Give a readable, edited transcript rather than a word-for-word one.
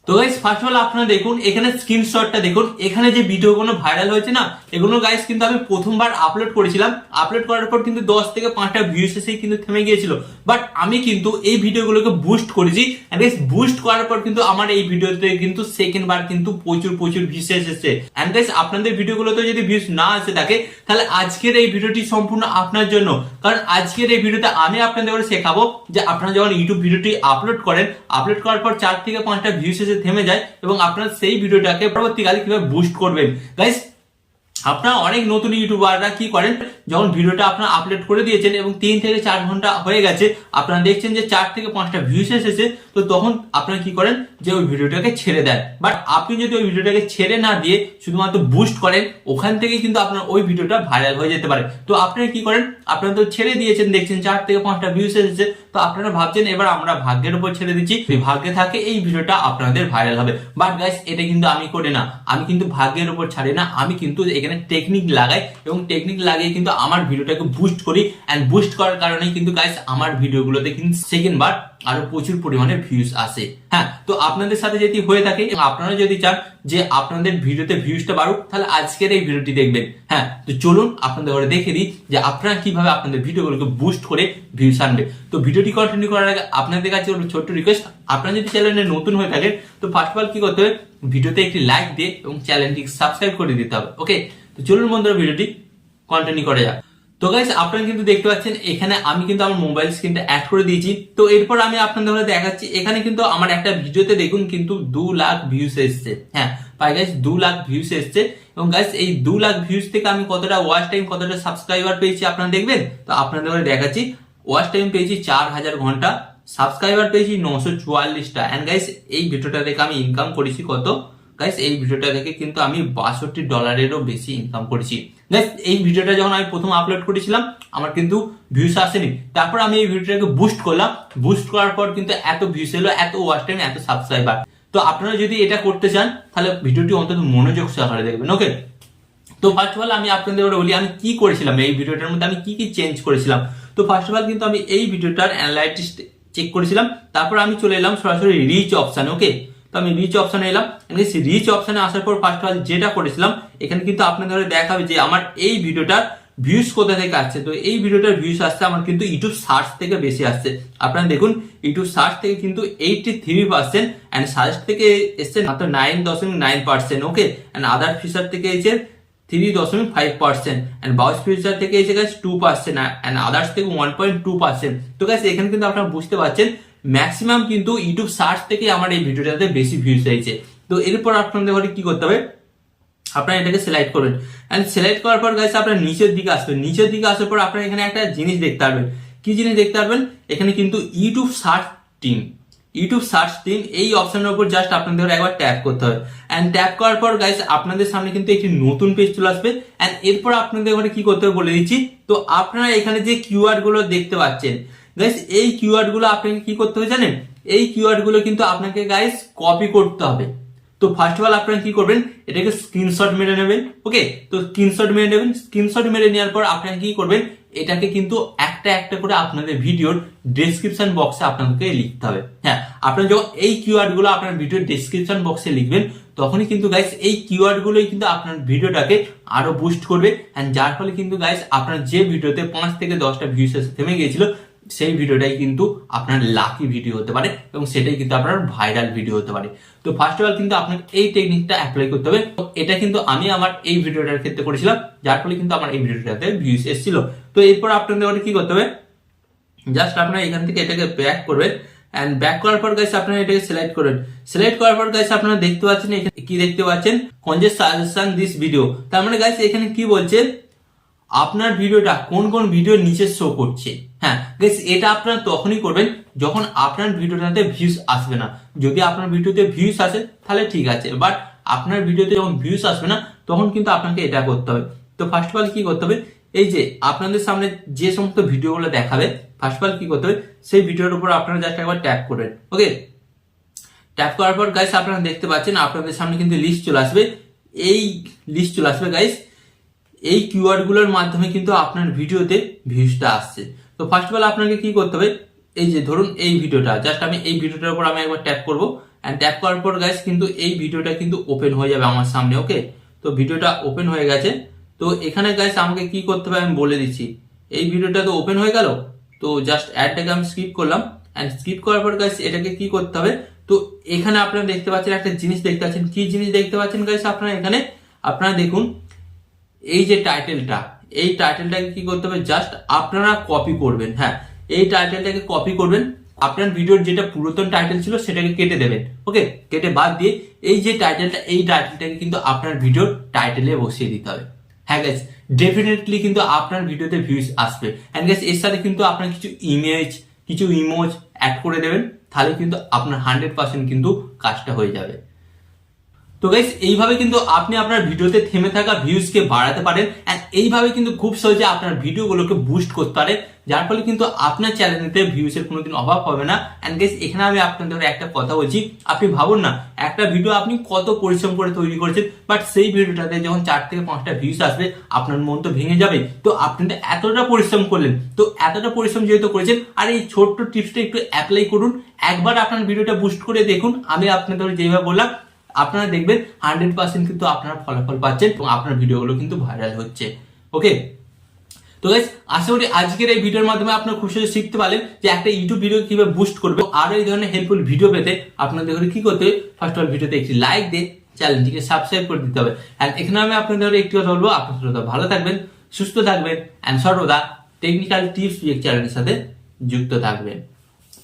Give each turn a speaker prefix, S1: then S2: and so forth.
S1: তো guys first of all আপনারা দেখুন এখানে স্ক্রিনশটটা দেখুন, এখানে যে ভিডিওগুলো ভাইরাল হয়েছে না এগুলো গাইস কিন্তু আমি প্রথমবার আপলোড করেছিলাম। আপলোড করার পর কিন্তু 10 থেকে 5টা ভিউজ এসেই কিন্তু থেমে গিয়েছিল, বাট আমি কিন্তু এই ভিডিওগুলোকে বুস্ট করেছি। এন্ড গাইস বুস্ট করার পর কিন্তু আমার এই ভিডিওতে কিন্তু সেকেন্ড বার কিন্তু প্রচুর ভিউজ এসেছে। এন্ড গাইস আপনাদের ভিডিওগুলোতে যদি ভিউজ না আসে থাকে তাহলে আজকের এই ভিডিওটি সম্পূর্ণ আপনার জন্য, কারণ আজকের এই ভিডিওতে আমি আপনাদের শেখাবো যে আপনারা যখন ইউটিউব ভিডিওটি আপলোড করেন, আপলোড করার পর 4 থেকে 5টা ভিউজ থেমে যায় এবং আপনারা সেই ভিডিওটাকে পরবর্তীকালে কিভাবে বুস্ট করবেন। গাইস আপনারা অনেক নতুন ইউটিউবাররা কি করেন, যখন ভিডিওটা আপনারা আপলোড করে দিয়েছেন এবং 3 থেকে 4 ঘন্টা হয়ে গেছে, আপনারা দেখছেন যে 4 থেকে 5টা ভিউজ এসেছে, তো তখন আপনারা কি করেন যে ওই ভিডিওটাকে ছেড়ে দেন। বাট আপনি যদি ওই ভিডিওটাকে ছেড়ে না দিয়ে শুধুমাত্র বুস্ট করেন, ওখান থেকে কিন্তু আপনার ওই ভিডিওটা ভাইরাল হয়ে যেতে পারে। তো আপনারা কি করেন, আপনারা তো ছেড়ে দিয়েছেন, দেখছেন 4 থেকে 5টা ভিউজ এসেছে, তো আপনারা ভাবছেন এবার আমরা ভাগ্যের উপর ছেড়ে দিচ্ছি, ভাগ্যে থাকে এই ভিডিওটা আপনাদের ভাইরাল হবে। বাট গাইস এটা কিন্তু আমি করি না, আমি কিন্তু ভাগ্যের উপর ছাড়ি না, আমি কিন্তু এখানে টেকনিক লাগাই এবং টেকনিক লাগিয়ে কিন্তু আমার ভিডিওটাকে বুস্ট করি। এন্ড বুস্ট করার কারণে কিন্তু গাইস আমার ভিডিওগুলোতে কিন্তু সেকেন্ড বার আরো প্রচুর পরিমাণে ভিউজ আসে। হ্যাঁ, তো আপনাদের সাথে যদি হয়ে থাকে, আপনারা যদি চান যে আপনাদের ভিডিওতে ভিউজটা বাড়ুক, তাহলে আজকের এই ভিডিওটি দেখবেন। হ্যাঁ, তো চলুন আপনাদের ঘরে দেখে দিই যে আপনারা কিভাবে আপনাদের ভিডিওগুলোকে বুস্ট করে ভিউজ আনবে। তো ভিডিওটি কন্টিনিউ করার আগে আপনাদের কাছে ছোট্ট রিকোয়েস্ট, আপনারা যদি চ্যানেলে নতুন হয়ে থাকেন তো ফার্স্ট অফ অল কি করতে হবে, ভিডিওতে একটি লাইক দিয়ে এবং চ্যানেলটি সাবস্ক্রাইব করে দিতে হবে। ওকে, তো চলুন বন্ধুরা ভিডিওটি কন্টিনিউ করা যাক। তো গাইস আপনারা কিন্তু দেখতে পাচ্ছেন এখানে আমি কিন্তু আমার মোবাইল স্ক্রিনটা অ্যাড করে দিয়েছি। তো এরপর আমি আপনাদের দেখাচ্ছি, এখানে কিন্তু আমার একটা ভিডিওতে দেখুন কিন্তু 2 লাখ ভিউজ এসেছে। হ্যাঁ ভাই গাইস 2 লাখ ভিউজ এসেছে এবং গাইস এই 2 লাখ ভিউজ থেকে আমি কতটা ওয়াচ টাইম, কতটা সাবস্ক্রাইবার পেয়েছি আপনারা দেখবেন। তো আপনাদের দেখাচ্ছি, ওয়াচ টাইম পেয়েছি 4000 ঘন্টা, সাবস্ক্রাইবার পেয়েছি 944টা। এন্ড গাইস এই ভিডিওটা থেকে আমি ইনকাম করেছি কত গাইস, এই ভিডিওটা থেকে কিন্তু আমি $62 বেশি ইনকাম করেছি। গাইস এই ভিডিওটা যখন আমি প্রথম আপলোড করেছিলাম আমার কিন্তু ভিউজ আসেনি, তারপর আমি এই ভিডিওটাকে বুস্ট করলাম, বুস্ট করার পর কিন্তু এত ভিউজ এলো, এত ওয়াচ টাইম, এত সাবস্ক্রাইবার। তো আপনারা যদি এটা করতে চান তাহলে ভিডিওটি অন্তত মনোযোগ সহকারে দেখবেন। ওকে, তো ফার্স্ট অফ অল আমি আপনাদের বলি আমি কি করেছিলাম এই ভিডিওটার মধ্যে, আমি কি চেঞ্জ করেছিলাম। তো ফার্স্ট অফ অল কিন্তু আমি এই ভিডিওটার অ্যানালাইটিক্স চেক করেছিলাম, তারপর আমি চলে এলাম সরাসরি রিচ অপশানে। ওকে, তো আমি রিচ অপশানে এলাম, রিচ অপশানে আসার পর ফার্স্ট অফ অল যেটা করেছিলাম, এখানে কিন্তু আপনাদের দেখাবে যে আমার এই ভিডিওটার ভিউজ কোথা থেকে আসছে। তো এই ভিডিওটার ভিউজ আসছে আমার কিন্তু ইউটিউব সার্চ থেকে বেশি আসছে। আপনারা দেখুন ইউটিউব সার্চ থেকে কিন্তু 83% এন্ড সার্চ থেকে এসছে মাত্র 9.9%। ওকে, এন্ড আদার ফিচার থেকে এসেছে 3.5% এন্ড বাউস ফিচার থেকে এসে গেছে 2% এন্ড আদার্স থেকে 1.2%। তো গাইস এখানে কিন্তু আপনারা বুঝতে পারছেন ম্যাক্সিমাম কিন্তু ইউটিউব সার্চ থেকে আমার এই ভিডিওটাতে বেশি ভিউজ হয়েছে। তো এরপর আপনাদের কি করতে হবে, আপনারা এটাকে সিলেক্ট করবেন এন্ড সিলেক্ট করার পর গাইস আপনারা নিচের দিকে আসবেন। নিচের দিকে আসার পর আপনারা এখানে একটা জিনিস দেখতে পারবেন। কি জিনিস দেখতে পারবেন, এখানে কিন্তু YouTube search team, YouTube search team এই অপশনের উপর জাস্ট আপনাদের একবার ট্যাপ করতে হবে। এন্ড ট্যাপ করার পর গাইস আপনাদের সামনে কিন্তু একটি নতুন পেজ চলে আসবে। এন্ড এরপর আপনাদের এখানে কি করতে হবে বলে দিচ্ছি। তো আপনারা এখানে যে কিওয়ার্ড গুলো দেখতে পাচ্ছেন গাইস, এই কিওয়ার্ড গুলো আপনাকে কি করতে হবে জানেন, এই কিওয়ার্ড গুলো কিন্তু আপনাকে গাইস কপি করতে হবে। তো ফার্স্ট অফ অল আপনারা কি করবেন, এটাকে স্ক্রিনশট মেরে নেবেন। ওকে, তো স্ক্রিনশট মেরে নেবেন, স্ক্রিনশট মেরে নেওয়ার পর আপনারা কি করবেন, এটাকে কিন্তু একটা একটা করে আপনাদের ভিডিওর ডেসক্রিপশন বক্সে আপনাদেরকে লিখতে হবে। হ্যাঁ, আপনারা যখন এই কিওয়ার্ড গুলো আপনার ভিডিওর ডেসক্রিপশন বক্সে লিখবেন, তখনই কিন্তু গাইস এই কিওয়ার্ড গুলোই কিন্তু আপনার ভিডিওটাকে আরো বুস্ট করবে। এন্ড যার ফলে কিন্তু গাইস আপনার যে ভিডিওতে 5 থেকে 10টা ভিউজ এসে থেমে গিয়েছিল, সেই ভিডিওটাই কিন্তু আপনার লাকি ভিডিও হতে পারে এবং সেটাই কিন্তু আপনার ভাইরাল ভিডিও হতে পারে। তো ফার্স্ট অফ অল কিন্তু আপনাকে এই টেকনিকটা অ্যাপ্লাই করতে হবে। এটা কিন্তু আমি আমার এই ভিডিওটার ক্ষেত্রে করেছিলাম, যার ফলে কিন্তু আমার এই ভিডিওটাতে ভিউজ এসেছিল। তো এরপর আপনাদের কি করতে হবে, জাস্ট আপনারা এখান থেকে এটাকে ব্যাক করবেন এন্ড ব্যাক করার পর গাইস আপনারা এটাকে সিলেক্ট করবেন। সিলেক্ট করার পর গাইস আপনারা দেখতে পাচ্ছেন এখানে কি দেখতে পাচ্ছেন, কনজেস্ট সাজেশন দিস ভিডিও। তার মানে গাইস এখানে কি বলছে, আপনার ভিডিওটা কোন কোন ভিডিওর নিচে শো করছে। হ্যাঁ গাইস এটা আপনারা তখনই করবেন যখন আপনার ভিডিওটাতে ভিউজ আসবে না। যদি আপনার ভিডিওতে ভিউজ আসে তাহলে ঠিক আছে, বাট আপনার ভিডিওতে যখন ভিউজ আসবে না তখন কিন্তু আপনাকে এটা করতে হবে। তো ফার্স্ট অফ অল কি করতে হবে, এই যে আপনাদের সামনে যে সমস্ত ভিডিওগুলো দেখাবে, ফার্স্ট অফ অল কি করতে হবে, সেই ভিডিওর উপর আপনারা জাস্ট একবার ট্যাপ করবেন। ওকে, ট্যাপ করার পর গাইস আপনারা দেখতে পাচ্ছেন আপনাদের সামনে কিন্তু লিস্ট চলে আসবে। এই লিস্ট চলে আসবে গাইস, এই কিওয়ার্ড গুলোর মাধ্যমে কিন্তু আপনার ভিডিওতে ভিউজটা আসছে। তো ফার্স্ট অফ অল আপনাকে কি করতে হবে, এই যে ধরুন এই ভিডিওটা, জাস্ট আমি এই ভিডিওটার উপর আমি একবার ট্যাপ করব অ্যান্ড ট্যাপ করার পর গাইস কিন্তু এই ভিডিওটা কিন্তু ওপেন হয়ে যাবে আমার সামনে। ওকে, তো ভিডিওটা ওপেন হয়ে গেছে। তো এখানে গাইস আমাকে কি করতে হবে আমি বলে দিচ্ছি। এই ভিডিওটা তো ওপেন হয়ে গেল, তো জাস্ট অ্যাডটাকে আমি স্কিপ করলাম। অ্যান্ড স্কিপ করার পর গাইস এটাকে কি করতে হবে, তো এখানে আপনারা দেখতে পাচ্ছেন একটা জিনিস দেখতে পাচ্ছেন। কি জিনিস দেখতে পাচ্ছেন গাইস আপনারা এখানে? আপনারা দেখুন এই যে টাইটেলটা, এই টাইটেলটাকে কি করতে হবে, জাস্ট আপনারা কপি করবেন। হ্যাঁ, এই টাইটেলটাকে কপি করবেন। আপনার ভিডিওর যেটা পুরাতন টাইটেল ছিল সেটাকে কেটে দেবেন। ওকে, কেটে বাদ দিয়ে এই যে টাইটেলটা, এই টাইটেলটাকে কিন্তু আপনার ভিডিওর টাইটেলে বসিয়ে দিতে হবে। হ্যাঁ গাইস, ডেফিনেটলি কিন্তু আপনার ভিডিওতে ভিউজ আসবে। এন্ড গাইস এর সাথে কিন্তু আপনার কিছু ইমেজ, কিছু ইমোজ অ্যাড করে দেবেন, তাহলে কিন্তু আপনার 100% কিন্তু কাজটা হয়ে যাবে। তো গাইস এইভাবে কিন্তু আপনি আপনার ভিডিওতে থেমে থাকা ভিউজকে বাড়াতে পারেন। এন্ড এইভাবে কিন্তু খুব সহজে আপনার ভিডিওগুলোকে বুস্ট করতে পারেন, যার ফলে কিন্তু আপনার চ্যানেলেতে ভিউজের কোনোদিন অভাব হবে না। এন্ড গাইস এখানে আমি আপনাদের একটা কথা বলছি, আপনি ভাবুন না একটা ভিডিও আপনি কত পরিশ্রম করে তৈরি করেছেন, বাট সেই ভিডিওটাতে যখন 4 থেকে 5টা ভিউজ আসবে আপনার মন তো ভেঙে যাবে। তো আপনি তো এতটা পরিশ্রম করলেন, তো এতটা পরিশ্রম যেহেতু করেছেন, আর এই ছোট্ট টিপসটা একটু অ্যাপ্লাই করুন, একবার আপনার ভিডিওটা বুস্ট করে দেখুন। আমি আপনাদের যেভাবে বললাম আপনারা দেখবেন 100% কিন্তু আপনারা ফলাফল পাচ্ছেন এবং আপনার ভিডিওগুলো কিন্তু ভাইরাল হচ্ছে। ওকে, তো গাইস আশা করি আজকের এই ভিডিওর মাধ্যমে আপনারা খুব সহজে শিখতে পারলেন যে একটা ইউটিউব ভিডিও কিভাবে বুস্ট করবে। আর এই ধরনের হেল্পফুল ভিডিও পেতে আপনাদের কি করতে হবে, ফার্স্ট অফ অল ভিডিওতে একটি লাইক দিয়ে চ্যানেলটিকে সাবস্ক্রাইব করে দিতে হবে। এন্ড এখানে আমি আপনাদের একটি কথা বলবো, আপনারা ভালো থাকবেন, সুস্থ থাকবেন, এন্ড সর্বদা টেকনিক্যাল টিপস চ্যানেলের সাথে যুক্ত থাকবেন।